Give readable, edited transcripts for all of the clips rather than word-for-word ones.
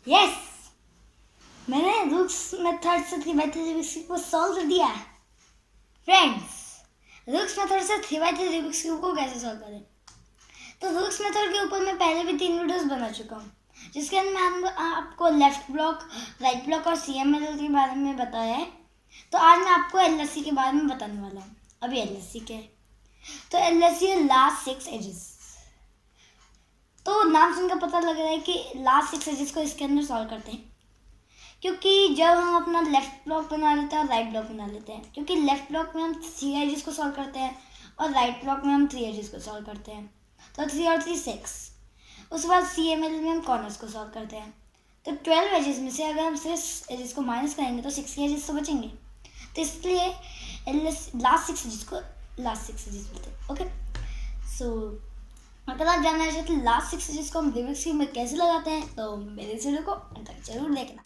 Yes, मैंने rooks method से 3x3 Rubik's cube को सॉल्व कर दिया है। फ्रेंड्स, रूक्स मेथड से 3x3 रूबिक्स क्यूब को कैसे सॉल्व करें? तो रूक्स मेथड के ऊपर मैं पहले भी 3 वीडियोस बना चुका हूँ, जिसके अंदर मैं आपको लेफ्ट ब्लॉक, राइट ब्लॉक और CML के बारे में बताया है। तो आज मैं आपको LSC के बारे में बताने वाला हूँ। अभी LSC क्या है? तो LSC है लास्ट 6 एजेस। तो नाम सुनकर पता लग रहा है कि लास्ट 6 एजेस को इसके अंदर सॉल्व करते हैं, क्योंकि जब हम अपना लेफ्ट ब्लॉक बना लेते हैं और राइट ब्लॉक बना लेते हैं, क्योंकि लेफ्ट ब्लॉक में हम 3 एजेस को सॉल्व करते हैं और राइट ब्लॉक में हम 3 एजेस को सॉल्व करते हैं। तो 3 और 3 6। उसके बाद CML में हम कॉर्नर्स को सॉल्व करते हैं। तो 12 एजेस में से अगर हम 6 एजेस को माइनस करेंगे तो 6 एजेस तो बचेंगे। तो इसलिए लास्ट 6 एजेस को लास्ट 6 एजेस बोलते हैं। ओके, सो अगर आप जानना चाहते हैं लास्ट 6 एजेस को हम रूबिक्स क्यूब में कैसे लगाते हैं, तो मेरे इस वीडियो को अंत तक जरूर देखना।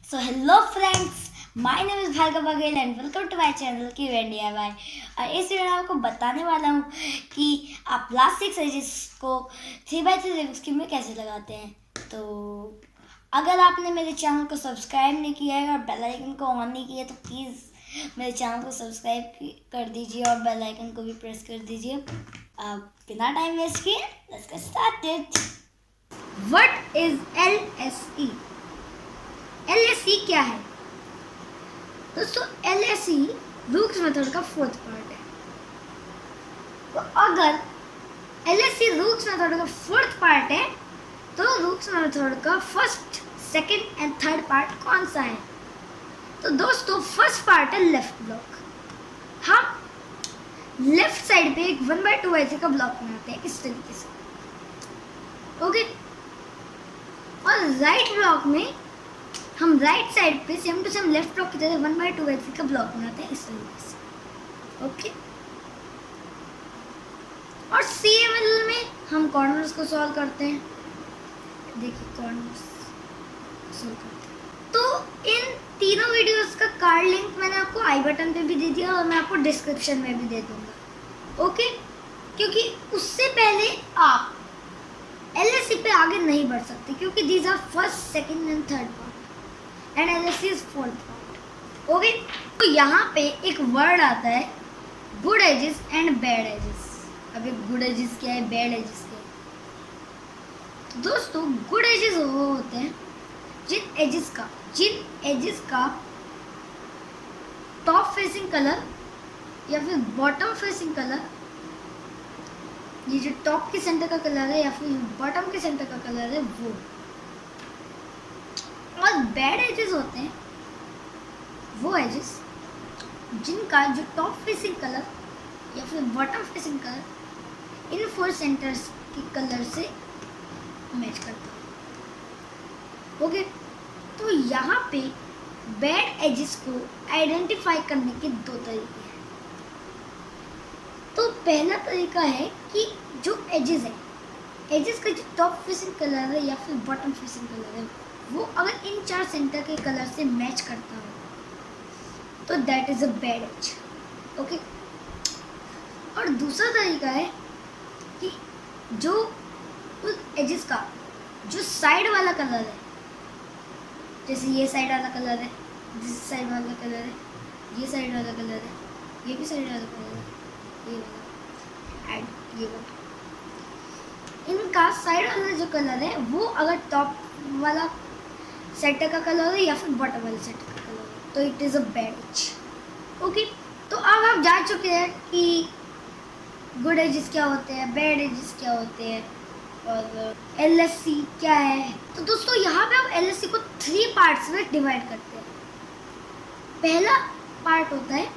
So hello friends, my name is Bhargav Baghel and welcome to my channel Q&DIY। और इस वीडियो में आपको बताने वाला हूँ कि आप लास्ट 6 एजेस को 3x3 रूबिक्स क्यूब में कैसे लगाते हैं। तो अगर आपने मेरे चैनल को सब्सक्राइब नहीं किया है और बेल आइकन को ऑन नहीं किया तो प्लीज़ मेरे चैनल को सब्सक्राइब कर दीजिए और बेल आइकन को भी प्रेस कर दीजिए। अब बिना टाइम वेस्ट किए let's get started. What is LSE? LSE क्या है दोस्तों? LSE रूक्स मेथड का 4th पार्ट है। तो अगर LSE रूक्स मेथड का 4th पार्ट है तो रूक्स मेथड का 1st, 2nd and 3rd part कौन सा है? तो दोस्तों फर्स्ट पार्ट है लेफ्ट ब्लॉक। हम लेफ्ट साइड पे एक 1/2 ऐसे का ब्लॉक बनाते हैं इस तरीके से, ओके। और राइट ब्लॉक में हम राइट साइड पे same to same left block की तरह 1/2 ऐसे का ब्लॉक बनाते हैं इस तरीके से, ओके। और CML में हम कॉर्नर्स को सॉल्व करते हैं। देखिए कॉर्नर्स सॉल्व करते हैं। तो इन तीनों वीडियोस का कार्ड लिंक मैंने आपको आई बटन पे भी दे दिया और मैं आपको डिस्क्रिप्शन में भी दे दूंगा, ओके। क्योंकि उससे पहले आप LSE पे आगे नहीं बढ़ सकते, क्योंकि these are 1st, 2nd and 3rd part and LSE is 4th part, okay. तो यहाँ पे एक वर्ड आता है good edges and bad edges. अब ये गुड एजेस क्या है, बैड एजेस क्या है? तो दोस्तों गुड एजेस वो होते हैं जिन एजेस का टॉप फेसिंग कलर या फिर बॉटम फेसिंग कलर, ये जो टॉप के सेंटर का कलर है या फिर बॉटम के सेंटर का कलर है वो। और बैड एजेस होते हैं वो एजेस जिनका जो टॉप फेसिंग कलर या फिर बॉटम फेसिंग कलर इन 4 सेंटर्स के कलर से मैच करता है, ओके। तो यहाँ पे बैड एजेस को आइडेंटिफाई करने के 2 तरीके हैं। तो पहला तरीका है कि जो एजेस है, एजेस का जो टॉप फेसिंग कलर है या फिर बॉटम फेसिंग कलर है वो अगर इन 4 सेंटर के कलर से मैच करता हो तो that is a bad edge, okay. और दूसरा तरीका है कि जो उस एजेस का जो साइड वाला कलर है, जैसे ये साइड वाला कलर है, दिस साइड वाला कलर है, ये साइड वाला कलर है, ये भी साइड वाला कलर है, ये वाला एंड ये वाला, इनका साइड वाला जो कलर है वो अगर टॉप वाला सेंटर का कलर है या फिर बॉटम वाले सेंटर का कलर है तो it is a bad edge, okay. तो अब आप जान चुके हैं कि गुड एजेस क्या होते हैं, बैड एजेस क्या होते हैं और LSC क्या है। तो दोस्तों यहाँ पे हम LSC को 3 पार्ट्स में डिवाइड करते हैं। पहला पार्ट होता है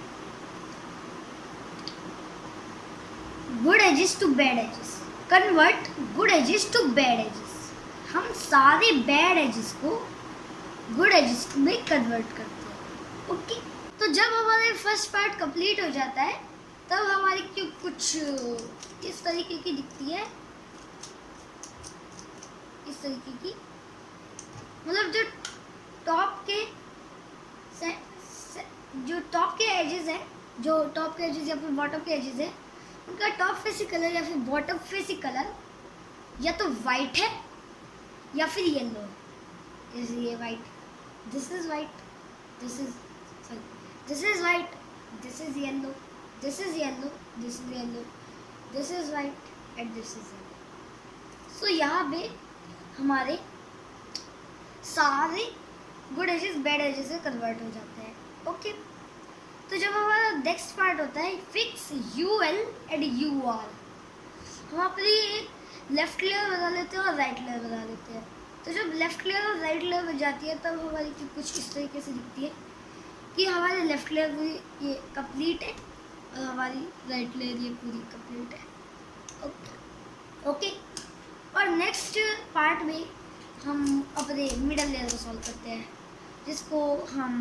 good edges to bad edges, convert good edges to bad edges. हम सारे बैड एजेस को गुड एजेस में कन्वर्ट करते हैं, ओके। तो जब हमारा फर्स्ट पार्ट कंप्लीट हो जाता है तब हमारी क्यूब कुछ इस तरीके की दिखती है, इस तरीके की। मतलब जो टॉप के एजेस हैं, जो टॉप के एजेस या फिर बॉटम के एजेस हैं, उनका टॉप फेसिंग कलर या फिर बॉटम फेसिंग कलर या तो वाइट है या फिर येलो है, जैसे ये white, this is white, this is sorry, this is white, this is yellow, this is yellow, this is yellow, this is white and this is yellow. So यहाँ पे हमारे सारे गुड एजेस बैड एजेस से convert हो जाते हैं। Okay, तो जब हमारा नेक्स्ट पार्ट होता है fix U L and U R, हम अपनी लेफ्ट लेयर बना लेते हैं और राइट लेयर बना लेते हैं। तो जब लेफ्ट लेयर और राइट लेयर बन जाती है तब हमारी की कुछ इस तरीके से दिखती है कि हमारी लेफ्ट लेयर पूरी ये कंप्लीट है और हमारी राइट लेयर ये पूरी कंप्लीट है। ओके ओके, और नेक्स्ट पार्ट में हम अपने मिडल लेयर को सॉल्व करते हैं, जिसको हम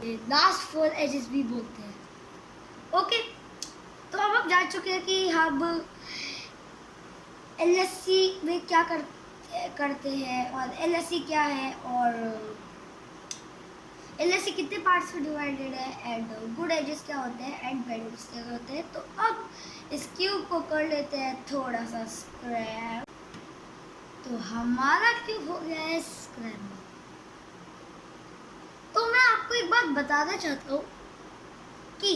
लास्ट 4 एजेस भी बोलते हैं। ओके, तो अब हम जान चुके हैं कि हम एलएससी में क्या करते हैं और एलएससी क्या है और एलएससी कितने पार्ट्स में डिवाइडेड है एंड गुड एजेस क्या होते हैं एंड बैड एजेस क्या होते हैं। तो अब इस क्यूब को कर लेते हैं थोड़ा सा स्क्रैप, तो हमारा क्यूब हो गया है स्क्रैप। तो मैं आपको एक बात बताना चाहता हूँ कि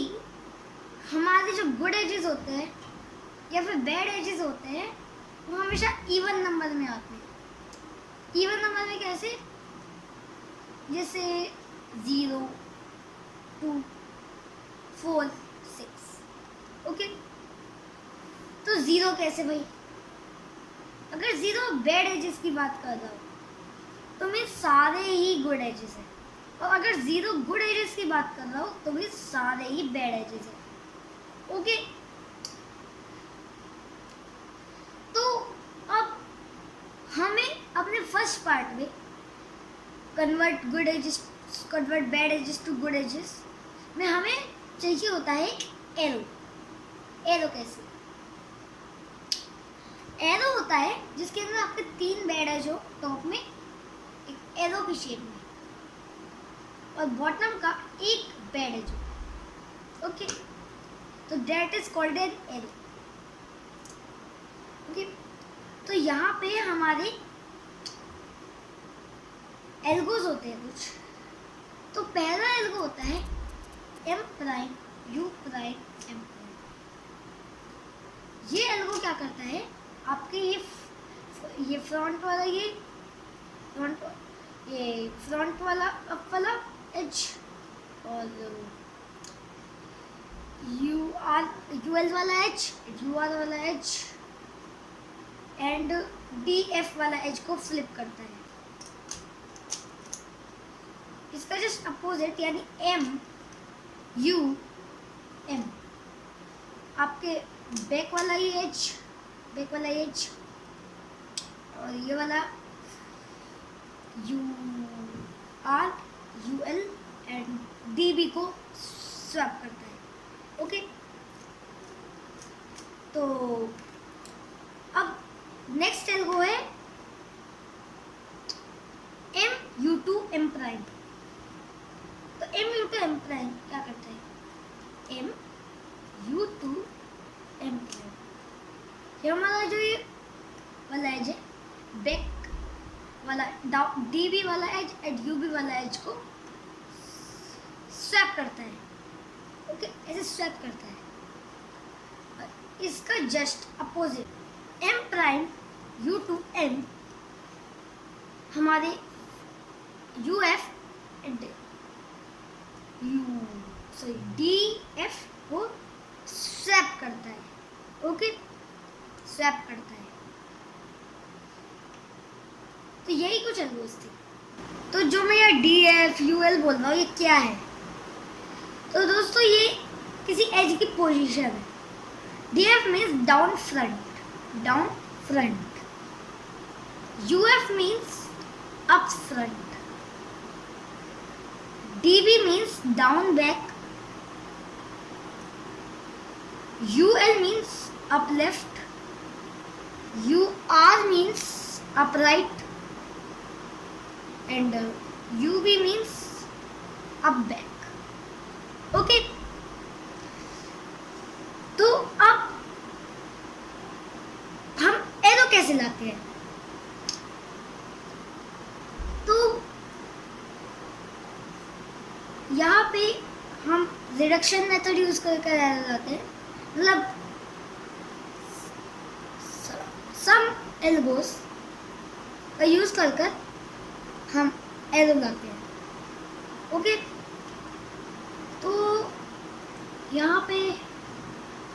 हमारे जो गुड एजेस होते हैं या फिर बैड एजेस होते हैं वो हमेशा इवन नंबर में आते हैं। इवन नंबर में कैसे, जैसे 0 2 4 6। ओके, तो 0 कैसे भाई, अगर 0 बैड एजेस की बात कर रहा हूँ तो मैं सारे ही गुड एजेस हैं, और अगर 0 गुड एजेस की बात कर रहा हूँ तो भी सारे ही बैड एजेस हैं। ओके, तो अब हमें अपने फर्स्ट पार्ट में convert bad edges to good edges में हमें चाहिए होता है एरो। एरो कैसे, एरो होता है जिसके अंदर आपके 3 बैड एज हो टॉप में एक एरो की शेप में और बॉटम का एक बैड एज हो। ओके, तो that is called an arrow. Okay, तो यहाँ पे हमारे एल्गोज होते हैं कुछ। तो पहला एल्गो होता है M prime U prime M prime. ये एल्गो क्या करता है, आपके ये फ्रंट वाला फ्रंट वाला अप वाला एज और यू एल वाला एज, यू आर वाला एज एंड डी एफ वाला एज को फ्लिप करता है। इसका जस्ट अपोजिट यानी एम यू एम, आपके बैक वाला एज और ये वाला U R U L and D B को स्वैप करता है। ओके, तो अब नेक्स्ट एल्गो है M U to M prime. तो M U to M prime क्या करता है, M U to M prime, ये हमारा जो ये वाला एज है बैक वाला डी बी वाला एज एंड यू बी वाला एज को स्वैप करता है। ओके, ऐसे स्वैप करता है। और इसका just opposite M prime U to M हमारे U F and D F को स्वैप करता है। ओके, स्वैप करता है। तो यही कुछ एल्गोज थी। तो जो मैं ये डी एफ यू एल बोल रहा हूँ ये क्या है, तो दोस्तों ये किसी एज की पोजीशन है। D F means down front, U F means up front, DB means down back, UL means up left, UR means upright and UB means up back. Okay, तो अब हम एरो कैसे लाते हैं, यहाँ पे हम रिडक्शन मेथड यूज करके arrow लाते हैं, मतलब सम एल्बोस का यूज कर हम एरो लाते हैं। ओके, तो यहाँ पे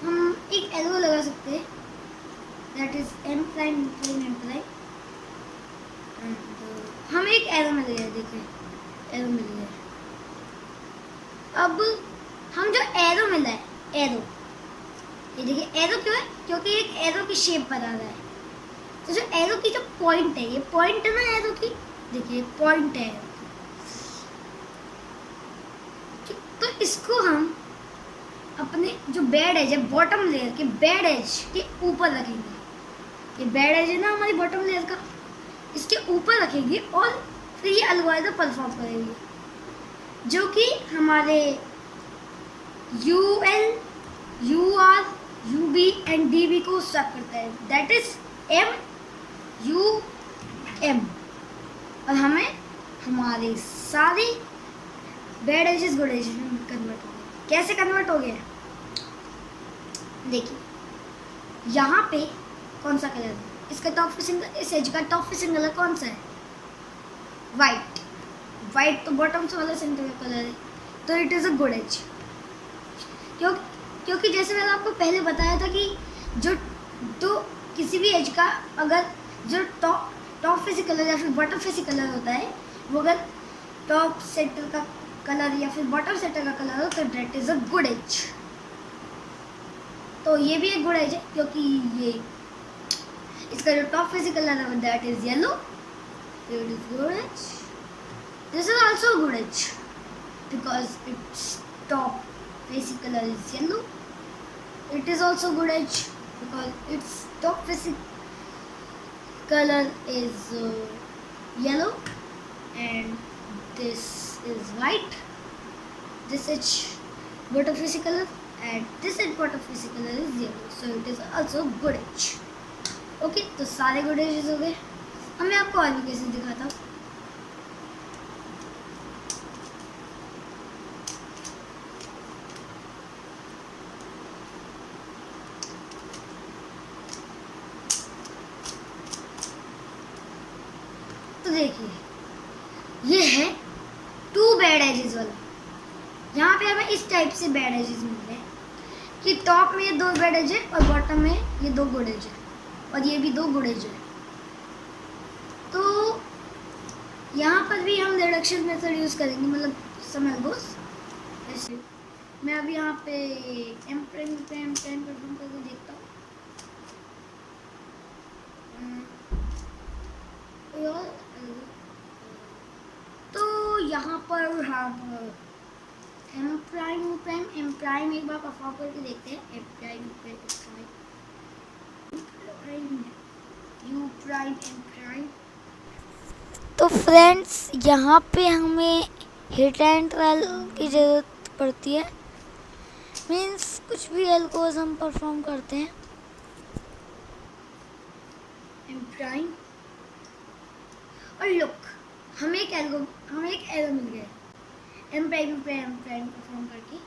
हम एक एरो लगा सकते हैं, that is m prime m prime. हम एक एरो मिल गया, देखिए एरो मिल गया। अब हम जो एरो मिला है, एरो, ये देखिए एरो क्यों है, क्योंकि एक एरो की शेप बना रहा है। तो जो एरो की जो पॉइंट है, ये पॉइंट है ना एरो की, देखिए पॉइंट है एरो की। तो इसको हम अपने जो बेड एज है, बॉटम लेयर के बेड एज के ऊपर रखेंगे। ये बेड एज है ना हमारी बॉटम लेयर का, इसके ऊपर रखेंगे और फिर ये एल्गोरिथम परफॉर्म करेंगे, जो कि हमारे UL, UR, UB and DB को स्टॉप करता है, दैट इज MUM। और हमें हमारे सारे बेड एजेस गुड एजेस में कन्वर्ट हो गए। कैसे कन्वर्ट हो गए, देखिए यहाँ पे कौन सा कलर है, इसका टॉप फेसिंग, इस एज का टॉप फेसिंग कलर कौन सा है, वाइट। वाइट तो बॉटम से वाला सेंटर का कलर है, तो it is a good edge. क्योंकि जैसे मैंने आपको पहले बताया था कि जो किसी भी एज का अगर जो टॉप फेसिंग कलर या फिर बॉटम फेसिंग कलर होता है, वो अगर टॉप सेंटर का कलर या फिर बॉटम सेंटर का कलर हो, तो that is a good edge. तो ये भी एक गुड एज है, क्योंकि ये इसका जो टॉप फेसिंग कलर है that is yellow, it is good edge. This is also good edge because its top facing colour is yellow. It is also good edge because its top facing colour is yellow and this is white. This is bottom facing color and this is bottom facing color is yellow, so it is also good edge. Okay, तो सारे good edges हो गए। अब मैं आपको और भी कैसे दिखाता हूँ। तो देखिए ये है 2 बेड एजेस वाला। यहाँ पे हमें इस टाइप से बेड एजेस मिल रहे हैं कि टॉप में ये 2 बेड एज है और बॉटम में ये 2 गुड एज है और ये भी 2 गुड एज है। तो यहाँ पर भी हम रिडक्शन मेथड यूज़ करेंगे, मतलब सम एल्बोस। जैसे मैं अभी यहाँ पे m प्राइम परफॉर्म करके देखता हूँ। तो यहाँ पर हम m प्राइम एक बार परफॉर्म करके देखते हैं। m prime u prime m prime. तो फ्रेंड्स यहाँ पे हमें हिट एंड ट्रायल की ज़रूरत पड़ती है, मीन्स कुछ भी एल्गोरिथम हम परफॉर्म करते हैं। m प्राइम और लुक हमें एक एरो मिल गया m प्राइम परफॉर्म करके।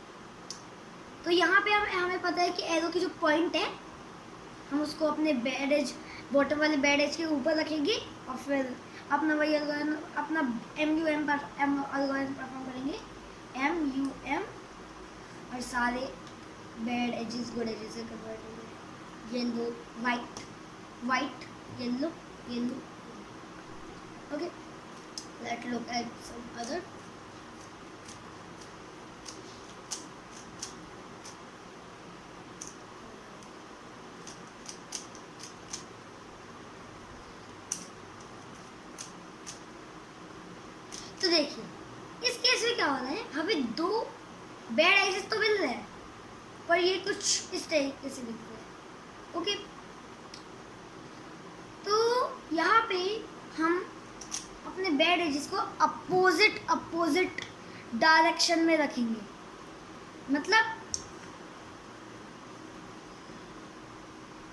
तो यहाँ पे हमें पता है कि एरो की जो पॉइंट है, हम उसको अपने बेड एज, बॉटम वाले बेड एज के ऊपर रखेंगे और फिर अपना वही एल्गोरिथम, अपना MUM एल्गोरिथम परफॉर्म करेंगे। MUM और सारे बेड एजेस गुड एजेस से कन्वर्ट होंगे। Yellow white yellow. Okay, let's look at some other. तो देखिए इस केस में क्या हो रहा है, हमें 2 बेड एजेस तो मिल रहे हैं पर ये कुछ इस तरीके से दिख रहे हैं। ओके, तो यहाँ पे हम अपने बेड एजेस को अपोजिट डायरेक्शन में रखेंगे। मतलब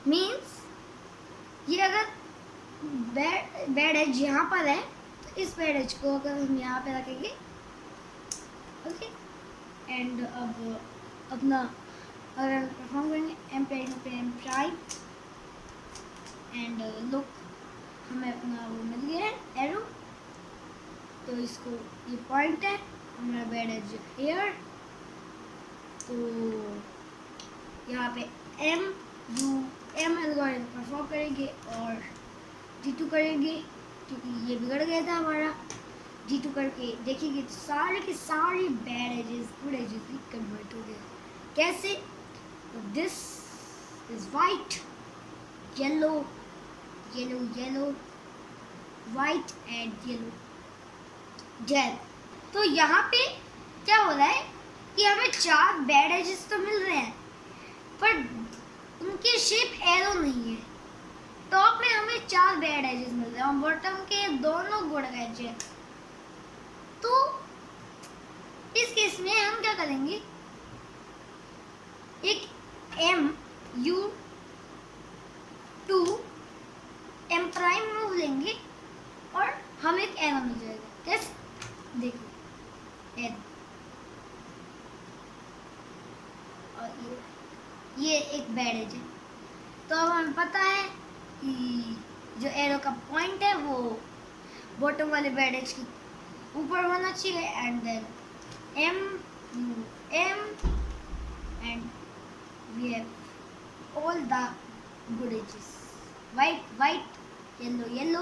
मीन्स ये अगर बेड एज यहाँ पर है, तो इस बेड एज को अगर हम यहाँ पे रखेंगे ओके। एंड अब अपना अगर परफॉर्म करेंगे एम प्राइम पे एम प्राइम एंड लुक, हमें अपना वो मिल गया है एरो। तो इसको ये पॉइंट है, हमारा बेड एज हेयर। तो यहाँ पे M U M algorithm perform करेंगे और G2 करेंगे, क्योंकि ये बिगड़ गया था हमारा। G2 करके देखिए तो सारे के सारे बैड एजेस गुड एजेस भी कन्वर्ट हो गए। कैसे? This is white, yellow, yellow, yellow, white and yellow, जेल। तो यहाँ पे क्या हो रहा है कि हमें 4 बैड एजेस तो मिल रहे हैं, पर उनके शेप एरो नहीं है। टॉप में हमें 4 बैड एजेस मिल रहे हैं और बॉटम के दोनों गुड एज है। तो इस केस में हम क्या करेंगे, एक M U 2 M prime move लेंगे और हमें एक एरो मिल जाएगा। कैसे? देखो एरो, और ये एक बैड एज है। तो अब हमें पता है कि जो एरो का पॉइंट है वो बॉटम वाले बैड एज के ऊपर होना चाहिए। And then M U M and we have all the good edges, white white, yellow yellow,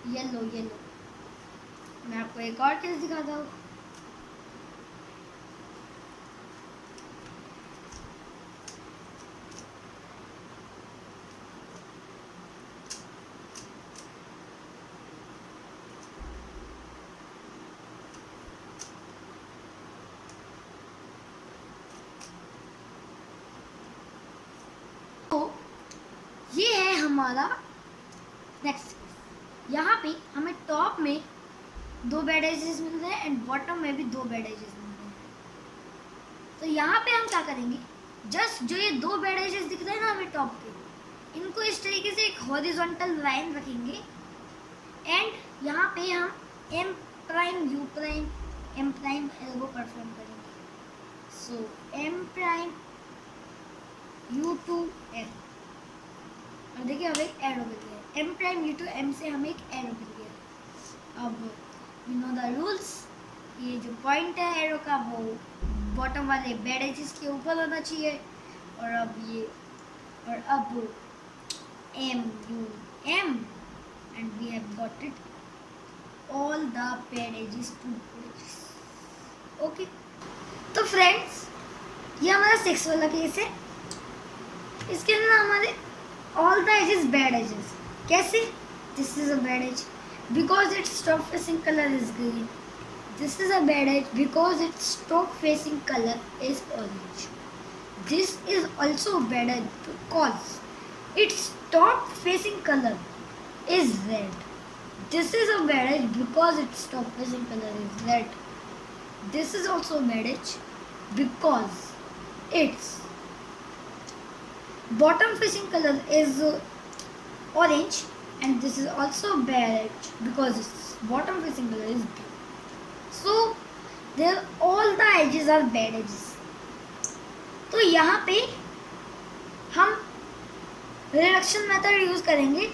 yellow yellow. मैं आपको एक और केस दिखाता हूँ। तो ये है हमारा नेक्स्ट। यहाँ पे हमें टॉप में 2 बैड एजेस मिल रहे हैं एंड बॉटम में भी 2 बैड एजेस मिल रहे हैं। तो यहाँ पे हम क्या करेंगे, जस्ट जो ये 2 बैड एजेस दिख रहे हैं ना हमें टॉप पे, इनको इस तरीके से एक हॉरिजॉन्टल लाइन रखेंगे एंड यहाँ पे हम M prime U prime M prime algo perform करेंगे। So M prime U to M, और देखिए हमें एक एरो मिल गया। M prime U to M से हमें एक एरो मिल गया। अब यू नो द रूल्स, ये जो पॉइंट है एरो का वो बॉटम वाले बैड एजेस के ऊपर होना चाहिए। और अब M U M and we have got it all the bad edges to edges. Okay, तो फ्रेंड्स ये हमारा 6 वाला केस है। इसके अंदर हमारे all the edges bad edges. कैसे? This is a bad edge because its top facing color is green. This is a bad edge because its top facing color is orange. This is also bad edge because its top facing color is red. This is a bad edge because its top facing color is red. This is also a bad edge because its bottom facing color is orange, and this is also bad because its bottom facing color is blue. So there all the edges are bad edges. तो यहाँ पे हम reduction method use करेंगे,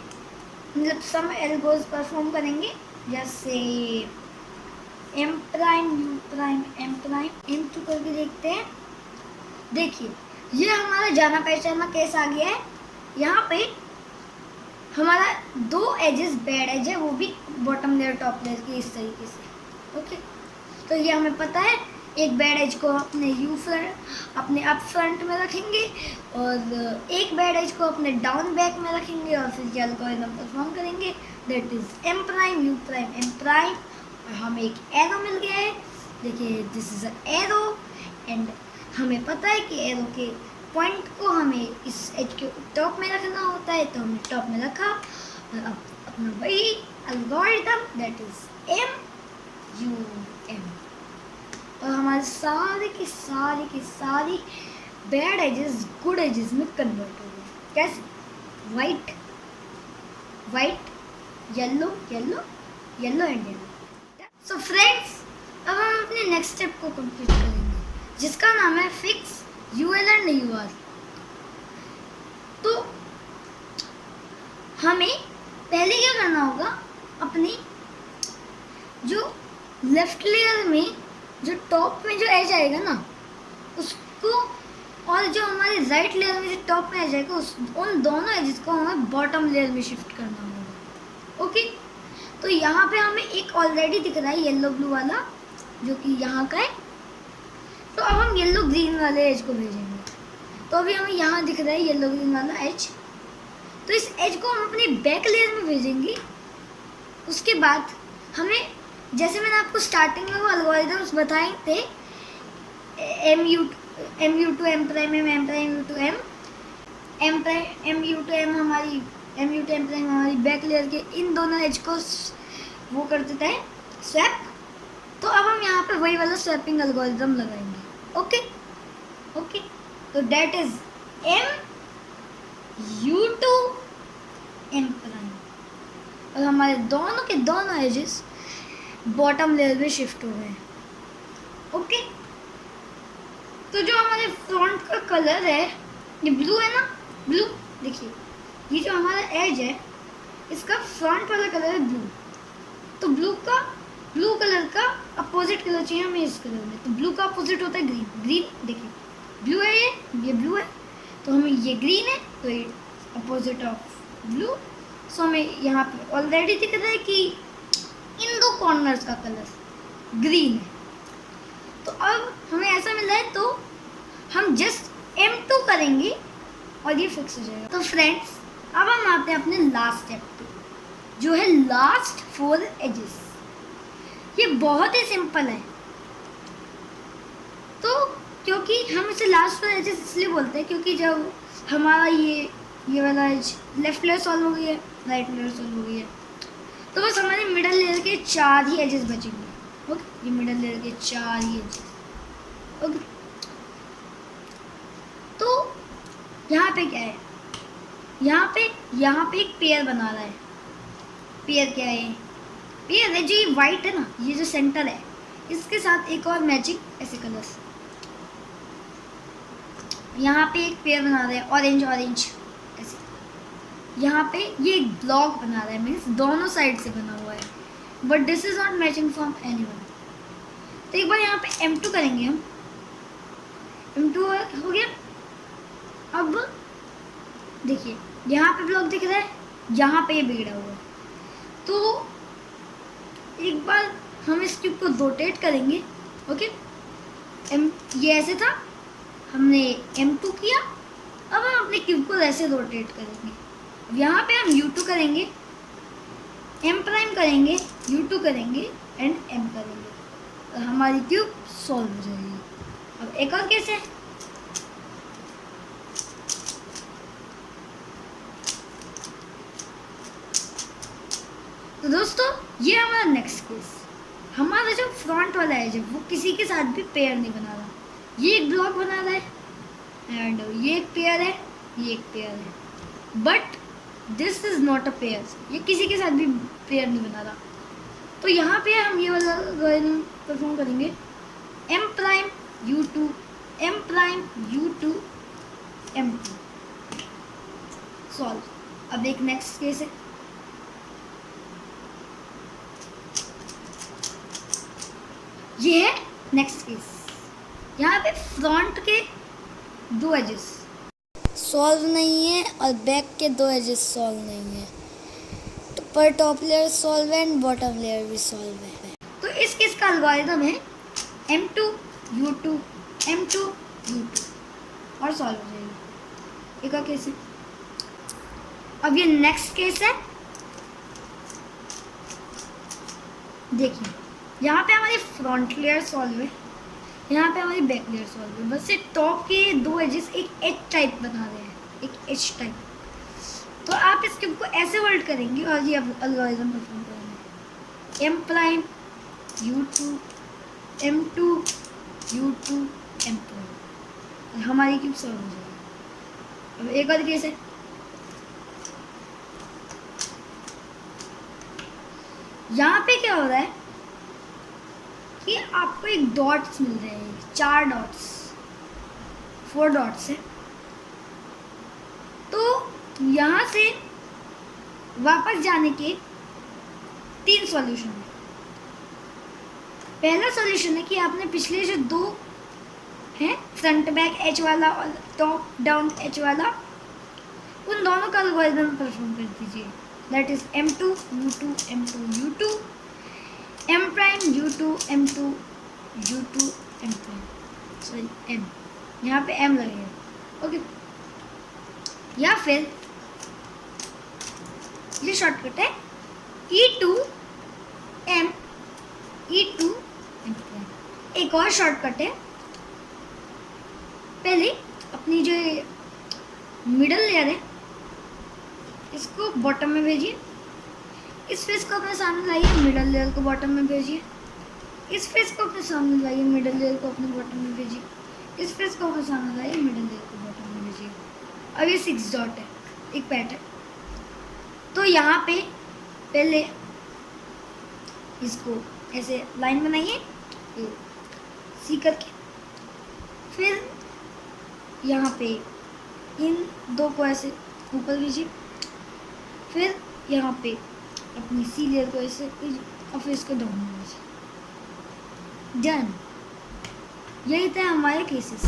मतलब सम algos perform करेंगे। जैसे M prime U prime M prime M two करके देखते हैं। देखिए ये हमारा जाना पहचाना केस आ गया है। यहाँ पे हमारा 2 एजेस बैड एज है, वो भी बॉटम लेयर टॉप लेयर के इस तरीके से। ओके, तो ये हमें पता है। एक बैड एज को अपने यू फ्रंट अपने अप फ्रंट में रखेंगे और एक बैड एज को अपने डाउन बैक में रखेंगे और फिर ये एल्गोरिथम परफॉर्म करेंगे। That is M prime U prime M prime, और हमें एक एरो मिल गया है। देखिए दिस इज अ एरो एंड हमें पता है कि एरो के पॉइंट को हमें इस एज के टॉप में रखना होता है, तो हमने टॉप में रखा और अब अपना वही algorithm that is M U M, और हमारे सारी बैड एजेस गुड एजेस में कन्वर्ट हो गए। कैसे? White white, yellow yellow, yellow and yellow. So friends, अब हम अपने नेक्स्ट स्टेप को कंप्लीट करेंगे जिसका नाम है फिक्स यूएल एंड यूआर। तो हमें पहले क्या करना होगा, अपनी जो लेफ्ट लेयर में जो टॉप में जो एज आएगा ना उसको, और जो हमारे राइट लेयर में जो टॉप में एज आएगा उन दोनों एजेस को हमें बॉटम लेयर में शिफ्ट करना होगा। ओके, तो यहाँ पे हमें एक ऑलरेडी दिख रहा है येलो ब्लू वाला जो कि यहाँ का है। तो अब हम येलो ग्रीन वाले एज को भेजेंगे। तो अभी हमें यहाँ दिख रहा है येलो ग्रीन वाला एज, तो इस एज को हम अपनी बैक लेयर में भेजेंगे। उसके बाद हमें, जैसे मैंने आपको स्टार्टिंग में वो एल्गोरिथम्स बताए थे, M U to M prime M prime U to M U to M हमारी बैक लेयर के इन दोनों एज को वो कर देता है स्वैप। तो अब हम यहाँ पे वही वाला स्वैपिंग एल्गोरिथम लगाएंगे। ओके, तो that is M U to M prime, और हमारे दोनों के दोनों एजेस बॉटम लेयर में शिफ्ट हो गए। ओके, तो जो हमारे फ्रंट का कलर है ये ब्लू है ना, ब्लू देखिए, ये जो हमारा एज है इसका फ्रंट वाला कलर है ब्लू। तो ब्लू कलर का अपोजिट कलर चाहिए हमें इस कलर में। तो ब्लू का अपोजिट होता है ग्रीन। ग्रीन देखिए, ब्लू है ये ब्लू है, तो हमें ये ग्रीन है, तो ये अपोजिट ऑफ ब्लू। सो हमें यहाँ पे ऑलरेडी दिख रहा है कि इन दो कॉर्नर्स का कलर ग्रीन है। तो अब हमें ऐसा मिला है, तो हम जस्ट M2 करेंगे और ये फिक्स हो जाएगा। तो फ्रेंड्स, अब हम आते हैं अपने लास्ट स्टेप पे जो है लास्ट 4 एजेस। ये बहुत ही सिंपल है। तो क्योंकि हम इसे लास्ट 4 एजेस इसलिए बोलते हैं क्योंकि जब हमारा ये वाला एज लेफ्ट लेयर सॉल्व हो गई है, राइट लेयर सॉल्व हो गई है, तो बस हमारे मिडल लेयर के 4 ही एजेस बचेंगे। ओके, ये मिडल लेयर के 4 ही एजेस। ओके, तो यहाँ पे क्या है, यहाँ पे एक पेयर बना रहा है। पेयर क्या है, पेयर है जो ये वाइट है ना, ये जो सेंटर है इसके साथ एक और मैचिंग ऐसे कलर्स। यहाँ पे एक पेयर बना रहा है ऑरेंज ऐसे। यहाँ पे ये एक ब्लॉक बना रहा है, मीन्स दोनों साइड से बना हुआ है, but this is not matching from anyone. तो एक बार यहाँ पे M2 करेंगे हम। M2 हो गया। अब देखिए यहाँ पे ब्लॉक दिख रहा है, यहाँ पे ये बिगड़ा हुआ है। तो एक बार हम इस क्यूब को रोटेट करेंगे। ओके, ये ऐसे था, हमने M2 किया, अब हम अपने क्यूब को ऐसे रोटेट करेंगे। अब यहाँ पे हम U2 करेंगे, M प्राइम करेंगे, U2 करेंगे एंड M करेंगे, तो हमारी क्यूब सॉल्व हो जाएगी। अब एक और केस है, तो दोस्तों ये हमारा नेक्स्ट केस। हमारा जो फ्रंट वाला है जब वो किसी के साथ भी पेयर नहीं बना रहा, ये एक ब्लॉक बना रहा है एंड ये एक पेयर है, ये एक पेयर है, but this is not a pair, ये किसी के साथ भी पेयर नहीं बना रहा। तो यहाँ पे हम ये वाला परफॉर्म करेंगे, M prime U2 M prime U2 M2 solve. अब एक नेक्स्ट केस है, ये है नेक्स्ट केस। यहाँ पे फ्रंट के 2 एजेस सॉल्व नहीं है और बैक के 2 एजेस सॉल्व नहीं है, तो पर टॉप लेयर सॉल्व है एंड बॉटम लेयर भी सॉल्व है। तो इस केस का एल्गोरिथम है M2 U2 M2 U2 और सॉल्व हो जाएगी। एक और केस है। अब ये नेक्स्ट केस है, देखिए यहाँ पे हमारी फ्रंट लेयर सॉल्व है, यहाँ पे हमारी बैक लेयर सॉल्व है, बस ये टॉप के 2 एजेस एक एच टाइप बना रहे हैं, एक एच टाइप। तो आप इस क्यूब को ऐसे वर्ल्ड करेंगे और ये एल्गोरिथम परफॉर्म करेंगे, M prime U2 M2 U2 M prime, हमारी क्यूब सॉल्व हो जाएगी। अब एक और केस है, यहाँ पे क्या हो रहा है, कि आपको एक डॉट्स मिल रहे हैं, 4 डॉट्स, 4 डॉट्स है। तो यहाँ से वापस जाने के 3 सॉल्यूशन है। पहला सॉल्यूशन है कि आपने पिछले जो 2 हैं, फ्रंट बैक एच वाला और टॉप डाउन एच वाला, उन दोनों का एल्गोरिथम परफॉर्म कर दीजिए। That is M2 U2 M2 U2 M prime U2 M2 U2 M prime, sorry M, यहाँ पे M लगेगा, ओके। या फिर ये शॉर्टकट है E2 M E2 M prime. एक और शॉर्टकट है, पहले अपनी जो मिडल लेयर है इसको बॉटम में भेजिए, इस फेस को अपने सामने लाइए, मिडल लेयर को बॉटम में भेजिए, इस फेस को अपने सामने लाइए, मिडल लेयर को अपने बॉटम में भेजिए, इस फेस को अपने सामने लाइए, मिडल लेयर को बॉटम में भेजिए। अब ये 6 डॉट है, एक पैटर्न। तो यहाँ पे पहले इसको ऐसे लाइन बनाइए सी करके, फिर यहाँ पे इन 2 को ऐसे ऊपर लीजिए, फिर यहाँ पे अपनी सी लेयर को ऐसे और फिर इसको डाउन लीजिए। डन। यही थे हमारे केसेस।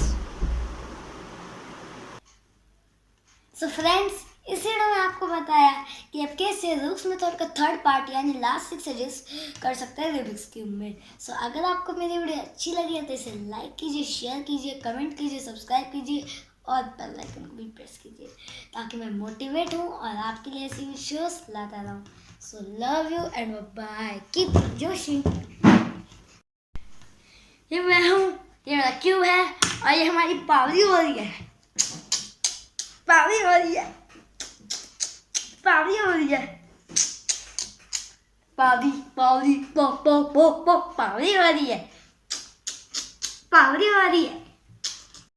सो फ्रेंड्स, इस वीडियो में आपको बताया कि आप कैसे रूबिक्स मेथड का थर्ड पार्ट यानी लास्ट 6 सजेस्ट कर सकते हैं रूबिक्स क्यूब में। सो अगर आपको मेरी वीडियो अच्छी लगी है तो इसे लाइक कीजिए, शेयर कीजिए, कमेंट कीजिए, सब्सक्राइब कीजिए और बेल आइकन को भी प्रेस कीजिए ताकि मैं मोटिवेट हूँ और आपके लिए ऐसी वीडियोस लाता रहूँ। So love you and bye, keep Joshi. ये मैं हूँ, ये मेरा क्यूब है और ये हमारी पावरी हो रही है, पावरी हो रही है, पावरी हो रही है, पावरी पावरी पावरी हो रही है, पावरी हो रही है।